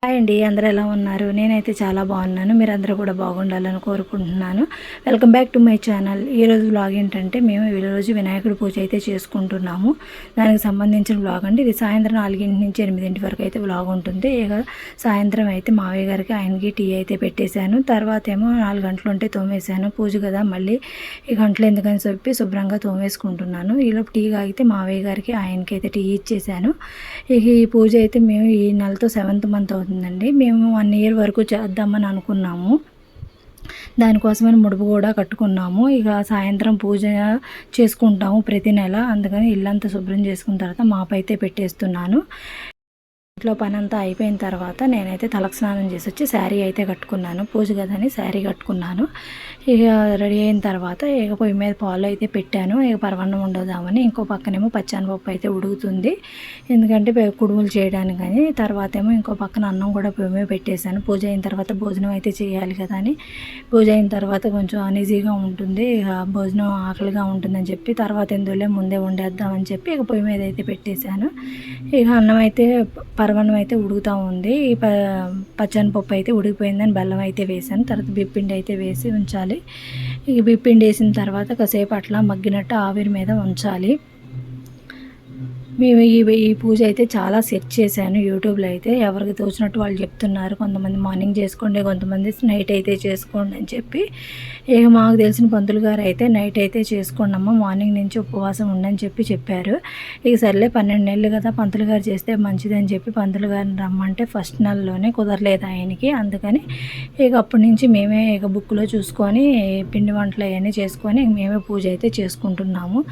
Hi అండి, అందరూ ఎలా ఉన్నారు? నేనైతే చాలా బాగున్నాను. మీరందరూ కూడా బాగుండాలని కోరుకుంటున్నాను. Welcome back to my channel. ఈరోజు వ్లాగ్ ఏంటంటే మేము ఈరోజు వినాయకుడి పూజ అయితే చేసుకుంటున్నాము. దానికి సంబంధించిన వ్లాగ్ అండి. ఇది సాయంత్రం 4 నుంచి 8 వరకు అయితే వ్లాగ్ ఉంటుంది. ఇక సాయంత్రం అయితే మావయ్య గారికి ఆయనకి టీ అయితే పెట్టేశాను. తర్వాత ఏమో 4 గంటలు ఉంటే తోమేశాను. పూజ కదా, మళ్ళీ ఈ గంటలు ఎందుకని చెప్పి శుభ్రంగా తోమేసుకుంటున్నాను. ఈలోపు టీ తాగితే మావయ్య గారికి ఆయనకి అయితే టీ ఇచ్చేసాను. ఇక ఈ పూజ అయితే మేము ఈ నెలతో 7th మంత్ అవుతుంది. మేము 1 year వరకు చేద్దామని అనుకున్నాము. దానికోసమని ముడుపు కూడా కట్టుకున్నాము. ఇక సాయంత్రం పూజ చేసుకుంటాము ప్రతి నెల. అందుకని ఇల్లంతా శుభ్రం చేసుకున్న తర్వాత మాపు అయితే పెట్టేస్తున్నాను. ఇంట్లో పని అంతా అయిపోయిన తర్వాత నేనైతే తలకు స్నానం చేసి వచ్చి శారీ అయితే కట్టుకున్నాను. పూజ కదని శారీ కట్టుకున్నాను. ఇక రెడీ అయిన తర్వాత ఇక పొయ్యి మీద పాలు అయితే పెట్టాను. ఇక పరవన్నం వండుదామని. ఇంకో పక్కనేమో పచ్చనిపప్పు అయితే ఉడుకుతుంది, ఎందుకంటే కుడుములు చేయడానికి. కానీ తర్వాత ఏమో ఇంకో పక్కన అన్నం కూడా పొయ్యి మీద పెట్టేశాను. పూజ అయిన తర్వాత భోజనం అయితే చేయాలి కదా అని. పూజ అయిన తర్వాత కొంచెం అనీజీగా ఉంటుంది, ఇక భోజనం ఆకలిగా ఉంటుందని చెప్పి తర్వాత ఎందులో ముందే వండేద్దామని చెప్పి ఇక పొయ్యి మీద అయితే పెట్టేశాను. ఇక అన్నం అయితే పరవన్నం అయితే ఉడుకుతూ ఉంది. ఈ పచ్చనిపప్పు అయితే ఉడికిపోయిందని బెల్లం అయితే వేసాను. తర్వాత బిప్పిండి అయితే వేసి ఉంచాలి. ఈ బిప్పిండి వేసిన తర్వాత కాసేపు అట్లా మగ్గినట్టు ఆవిరి మీద ఉంచాలి. మేము ఈ పూజ అయితే చాలా సెర్చ్ చేశాను యూట్యూబ్లో. అయితే ఎవరికి తోచినట్టు వాళ్ళు చెప్తున్నారు. కొంతమంది మార్నింగ్ చేసుకోండి, కొంతమంది నైట్ అయితే చేసుకోండి అని చెప్పి. ఇక మాకు తెలిసిన పంతులు గారు అయితే నైట్ అయితే చేసుకోండి అమ్మ, మార్నింగ్ నుంచి ఉపవాసం ఉండని చెప్పారు. ఇక సర్లే 12 నెలలు కదా, పంతులు గారు చేస్తే మంచిదని చెప్పి పంతులు గారిని రమ్మంటే ఫస్ట్ నెలలోనే కుదరలేదు ఆయనకి. అందుకని ఇక అప్పటి నుంచి మేమే ఇక బుక్లో చూసుకొని పిండి వంటలు అవన్నీ చేసుకొని మేమే పూజ అయితే చేసుకుంటున్నాము.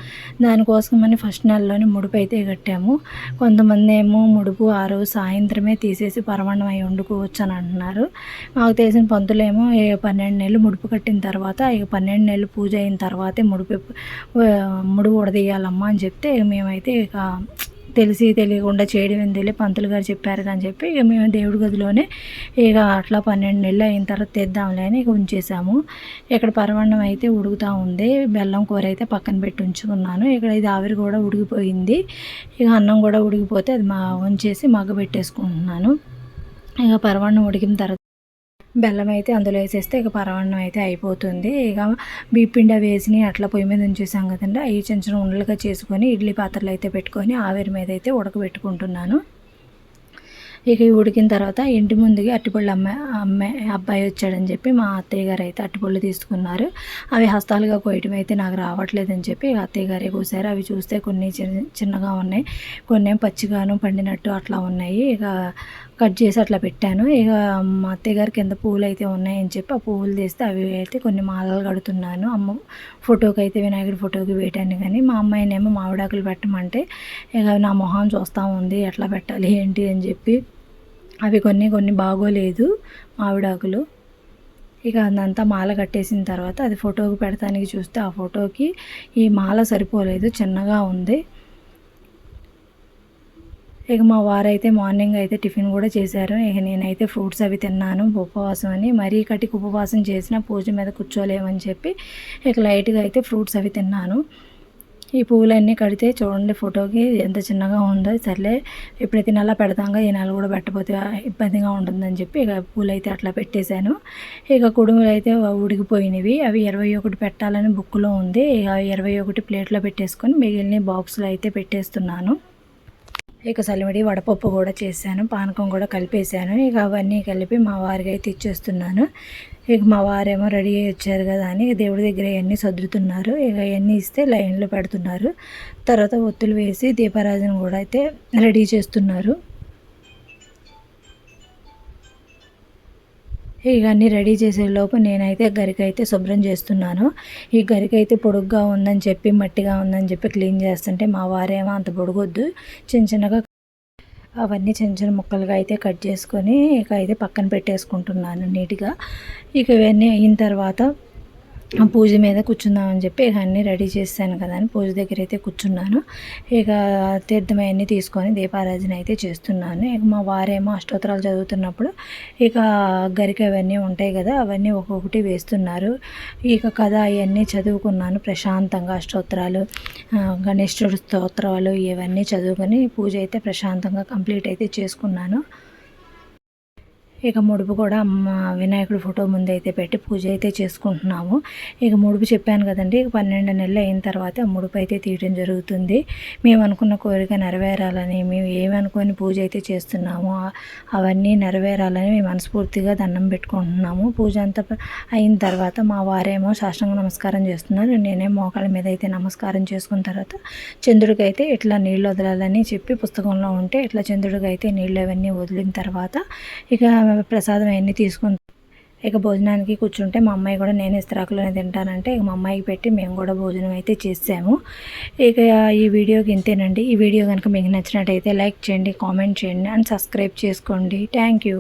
దానికోసమని ఫస్ట్ నెలలోనే ముడుపు అయితే కట్టాము. కొంతమంది ఏమో ముడుపు ఆ రోజు సాయంత్రమే తీసేసి పరమాన్నం అయి వండుకోవచ్చు అని అంటున్నారు. మాకు తెలిసిన పంతులేమో 12 నెలలు ముడుపు కట్టిన తర్వాత ఇక 12 నెలలు పూజ అయిన తర్వాతే ముడుపు ఉడదీయాలమ్మా అని చెప్తే మేమైతే ఇక తెలిసి తెలియకుండా చేయడం ఏంది, పంతులు గారు చెప్పారు అని చెప్పి ఇక మేము దేవుడి గదిలోనే ఇక అట్లా 12 నెలలు అయిన తర్వాత తెద్దాంలే అని ఇక ఉంచేసాము. ఇక్కడ పరమాన్నం అయితే ఉడుకుతూ ఉంది. బెల్లం కూర అయితే పక్కన పెట్టి ఉంచుకున్నాను. ఇక్కడ ఇది ఆవిరి కూడా ఉడికిపోయింది. ఇక అన్నం కూడా ఉడికిపోతే అది ఉంచేసి మగ్గబెట్టేసుకుంటున్నాను. ఇక పరమాన్నం ఉడికిన తర్వాత బెల్లం అయితే అందులో వేసేస్తే ఇక పరమాన్నం అయితే అయిపోతుంది. ఇక బియ్యపిండి వేసి అట్లా పొయ్యి మీద ఉంచేసాం కదండి, అవి చిన్న చిన్న ఉండలుగా చేసుకొని ఇడ్లీ పాత్రలు అయితే పెట్టుకొని ఆవిరి మీద అయితే ఉడకబెట్టుకుంటున్నాను. ఇక ఉడికిన తర్వాత ఇంటి ముందుకి అరటిపళ్ళు అబ్బాయి వచ్చాడని చెప్పి మా అత్తయ్య గారు అయితే అరటిపళ్ళు తీసుకున్నారు. అవి హస్తాలుగా కోయటం అయితే నాకు రావట్లేదని చెప్పి అత్తయ్య గారే కోసారు. అవి చూస్తే కొన్ని చిన్నగా ఉన్నాయి, కొన్ని పచ్చిగాను పండినట్టు అట్లా ఉన్నాయి. ఇక కట్ చేసి అట్లా పెట్టాను. ఇక మా అత్తయ్య గారి కింద పువ్వులు అయితే ఉన్నాయని చెప్పి ఆ పువ్వులు తీస్తే అవి అయితే కొన్ని మాలలు కడుతున్నాను. అమ్మ ఫోటోకి అయితే, వినాయకుడి ఫోటోకి వేయటాన్ని. కానీ మా అమ్మాయినేమో మామిడాకులు పెట్టమంటే ఇక నా మొహం చూస్తూ ఉంది, ఎట్లా పెట్టాలి ఏంటి అని చెప్పి. అవి కొన్ని బాగోలేదు మామిడాకులు. ఇక అదంతా మాల కట్టేసిన తర్వాత అది ఫోటోకి పెడతానికి చూస్తే ఆ ఫోటోకి ఈ మాల సరిపోలేదు, చిన్నగా ఉంది. ఇక మా వారైతే మార్నింగ్ అయితే టిఫిన్ కూడా చేశారు. ఇక నేనైతే ఫ్రూట్స్ అవి తిన్నాను ఉపవాసం అని. మరీ కటికి ఉపవాసం చేసిన పూజ మీద కూర్చోలేమని చెప్పి ఇక లైట్గా అయితే ఫ్రూట్స్ అవి తిన్నాను. ఈ పువ్వులన్నీ కడితే చూడండి ఫోటోకి ఎంత చిన్నగా ఉందో. సర్లే ఇప్పుడు తినాలా పెడతాంగా, ఈ నెల కూడా పెట్టకపోతే ఇబ్బందిగా ఉంటుందని చెప్పి ఇక పూలు అయితే అట్లా పెట్టేశాను. ఇక కుడుములు అయితే ఉడికిపోయినవి, అవి 21 పెట్టాలని బుక్లో ఉంది. ఇక 21 ప్లేట్లో పెట్టేసుకొని మిగిలిన బాక్సులు అయితే పెట్టేస్తున్నాను. ఇక సలిమిడి వడపప్పు కూడా చేశాను, పానకం కూడా కలిపేశాను. ఇక అవన్నీ కలిపి మా వారికి అయితే ఇచ్చేస్తున్నాను. ఇక మా వారేమో రెడీ అయ్యి వచ్చారు కదా అని దేవుడి దగ్గర ఇవన్నీ సర్దుతున్నారు. ఇక ఇవన్నీ ఇస్తే లైన్లో పెడుతున్నారు. తర్వాత ఒత్తులు వేసి దీపారాధన కూడా అయితే రెడీ చేస్తున్నారు. ఇక అన్నీ రెడీ చేసేలోపు నేనైతే గరికైతే శుభ్రం చేస్తున్నాను. ఈ గరికైతే పొడుగ్గా ఉందని చెప్పి, మట్టిగా ఉందని చెప్పి క్లీన్ చేస్తుంటే మా వారేమో అంత పొడుగొద్దు, చిన్నగా అవన్నీ చిన్న ముక్కలుగా అయితే కట్ చేసుకొని ఇక అయితే పక్కన పెట్టేసుకుంటున్నాను నీట్గా. ఇక ఇవన్నీ అయిన తర్వాత పూజ మీద కూర్చుందామని చెప్పి ఇక అన్నీ రెడీ చేశాను కదా అని పూజ దగ్గర అయితే కూర్చున్నాను. ఇక తీర్థమన్నీ తీసుకొని దీపారాధన అయితే చేస్తున్నాను. ఇక మా వారేమో అష్టోత్తరాలు చదువుతున్నప్పుడు ఇక గరిక అవన్నీ ఉంటాయి కదా, అవన్నీ ఒక్కొక్కటి వేస్తున్నారు. ఇక కథ అవన్నీ చదువుకున్నాను ప్రశాంతంగా. అష్టోత్తరాలు, గణేశుడి స్తోత్రాలు ఇవన్నీ చదువుకొని పూజ అయితే ప్రశాంతంగా కంప్లీట్ అయితే చేసుకున్నాను. ఇక ముడుపు కూడా అమ్మ వినాయకుడి ఫోటో ముందు అయితే పెట్టి పూజ అయితే చేసుకుంటున్నాము. ఇక ముడుపు చెప్పాను కదండి, 12 నెలలు అయిన తర్వాత ముడుపు అయితే తీయడం జరుగుతుంది. మేము అనుకున్న కోరిక నెరవేరాలని, మేము ఏమనుకొని పూజ అయితే చేస్తున్నామో అవన్నీ నెరవేరాలని మేము మనస్ఫూర్తిగా దండం పెట్టుకుంటున్నాము. పూజ అంతా అయిన తర్వాత మా వారేమో సాష్టాంగ నమస్కారం చేస్తున్నారు. నేనేమో మోకాళ్ళ మీద అయితే నమస్కారం చేసుకున్న తర్వాత చంద్రుడికి అయితే ఇట్లా నీళ్ళు వదలాలని చెప్పి పుస్తకంలో ఉంటే ఇట్లా చంద్రుడికి అయితే నీళ్ళు అవన్నీ వదిలిన తర్వాత ఇక ప్రసాదం అవన్నీ తీసుకుని ఇక భోజనానికి కూర్చుంటే మా అమ్మాయి కూడా నేను ఇస్తరాకులోనే తింటానంటే ఇక మా అమ్మాయికి పెట్టి మేము కూడా భోజనం అయితే చేసాము. ఇక ఈ వీడియోకి ఇంతేనండి. ఈ వీడియో కనుక మీకు నచ్చినట్టయితే లైక్ చేయండి, కామెంట్ చేయండి అండ్ సబ్స్క్రైబ్ చేసుకోండి. Thank you.